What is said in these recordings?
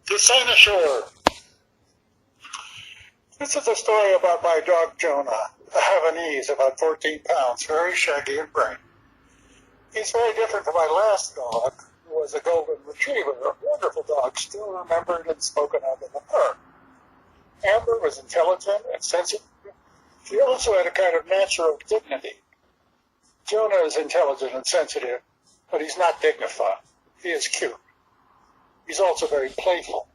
The cynosure. This is a story about my dog Jonah, a Havanese, about 14 pounds, very shaggy and bright. He's very different from my last dog, who was a golden retriever, a wonderful dog, still remembered and spoken of in the park. Amber was intelligent and sensitive. She also had a kind of natural dignity. Jonah is intelligent and sensitive, but he's not dignified. He is cute. He's also very playful.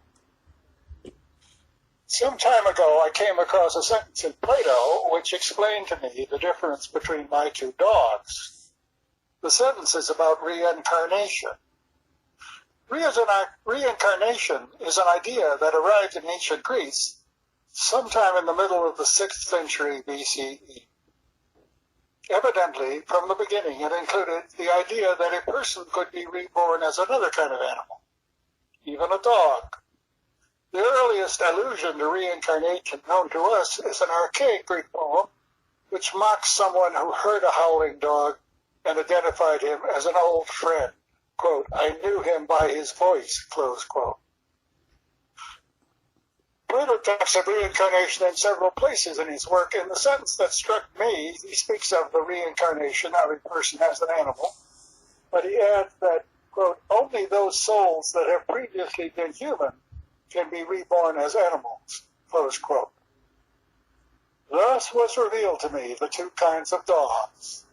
Some time ago, I came across a sentence in Plato which explained to me the difference between my two dogs. The sentence is about reincarnation. Reincarnation is an idea that arrived in ancient Greece sometime in the middle of the 6th century BCE. Evidently, from the beginning, it included the idea that a person could be reborn as another kind of animal, even a dog. The earliest allusion to reincarnation known to us is an archaic Greek poem which mocks someone who heard a howling dog and identified him as an old friend. Quote, "I knew him by his voice," close quote. Plato talks of reincarnation in several places in his work. In the sentence that struck me, he speaks of the reincarnation of a person as an animal, but he adds that, quote, "only those souls that have previously been human can be reborn as animals," close quote. Thus was revealed to me the two kinds of dogs,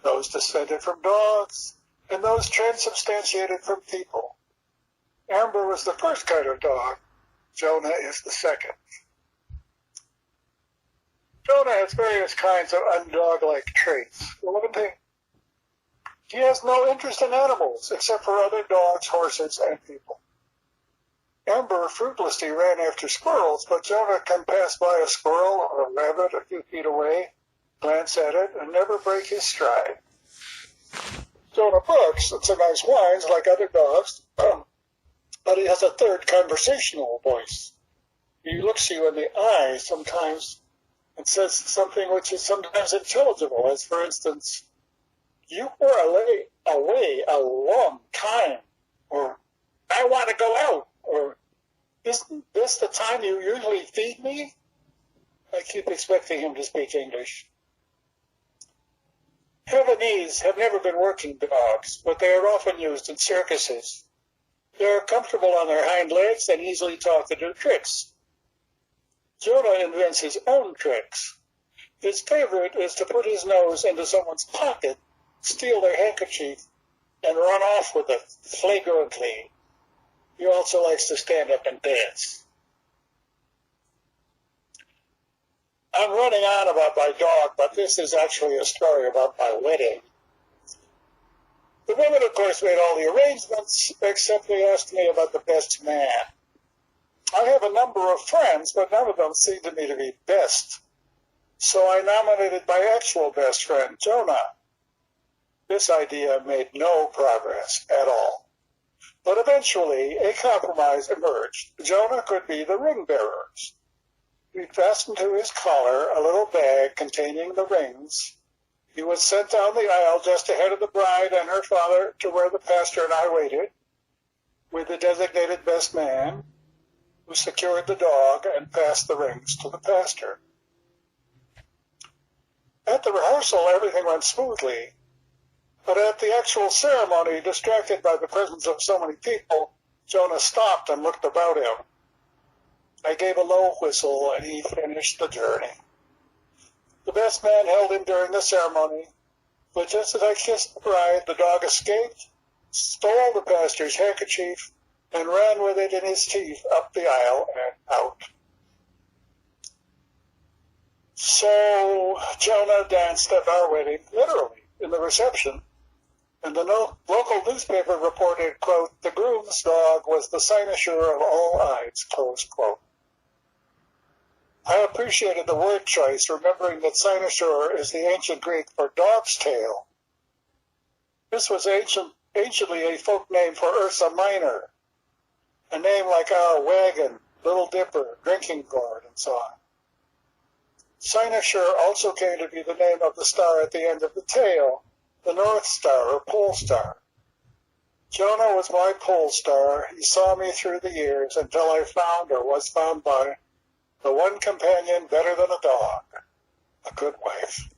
those descended from dogs and those transubstantiated from people. Amber was the first kind of dog. Jonah is the second. Jonah has various kinds of undog-like traits. For one thing, he has no interest in animals except for other dogs, horses, and people. Amber fruitlessly ran after squirrels, but Jonah can pass by a squirrel or a rabbit a few feet away, glance at it, and never break his stride. Jonah barks at some nice whines like other dogs, but he has a third conversational voice. He looks you in the eye sometimes and says something which is sometimes intelligible, as for instance, "You were away a long time," or "I want to go out," or "Isn't this the time you usually feed me?" I keep expecting him to speak English. Havanese have never been working dogs, but they are often used in circuses. They are comfortable on their hind legs and easily taught to do tricks. Jonah invents his own tricks. His favorite is to put his nose into someone's pocket, steal their handkerchief, and run off with it flagrantly. He also likes to stand up and dance. I'm running on about my dog, but this is actually a story about my wedding. The women, of course, made all the arrangements, except they asked me about the best man. I have a number of friends, but none of them seem to me to be best. So I nominated my actual best friend, Jonah. This idea made no progress at all. But eventually, a compromise emerged. Jonah could be the ring bearers. We fastened to his collar a little bag containing the rings. He was sent down the aisle just ahead of the bride and her father to where the pastor and I waited, with the designated best man, who secured the dog and passed the rings to the pastor. At the rehearsal, everything went smoothly, but at the actual ceremony, distracted by the presence of so many people, Jonah stopped and looked about him. I gave a low whistle, and he finished the journey. The best man held him during the ceremony, but just as I kissed the bride, the dog escaped, stole the pastor's handkerchief, and ran with it in his teeth up the aisle and out. So Jonah danced at our wedding, literally, in the reception, and the local newspaper reported, quote, "The groom's dog was the cynosure of all eyes," close quote. I appreciated the word choice, remembering that cynosure is the ancient Greek for dog's tail. This was anciently a folk name for Ursa Minor, a name like our wagon, Little Dipper, drinking gourd, and so on. Cynosure also came to be the name of the star at the end of the tail, the North Star or Pole Star. Jonah was my pole star. He saw me through the years until I found or was found by the one companion better than a dog, a good wife.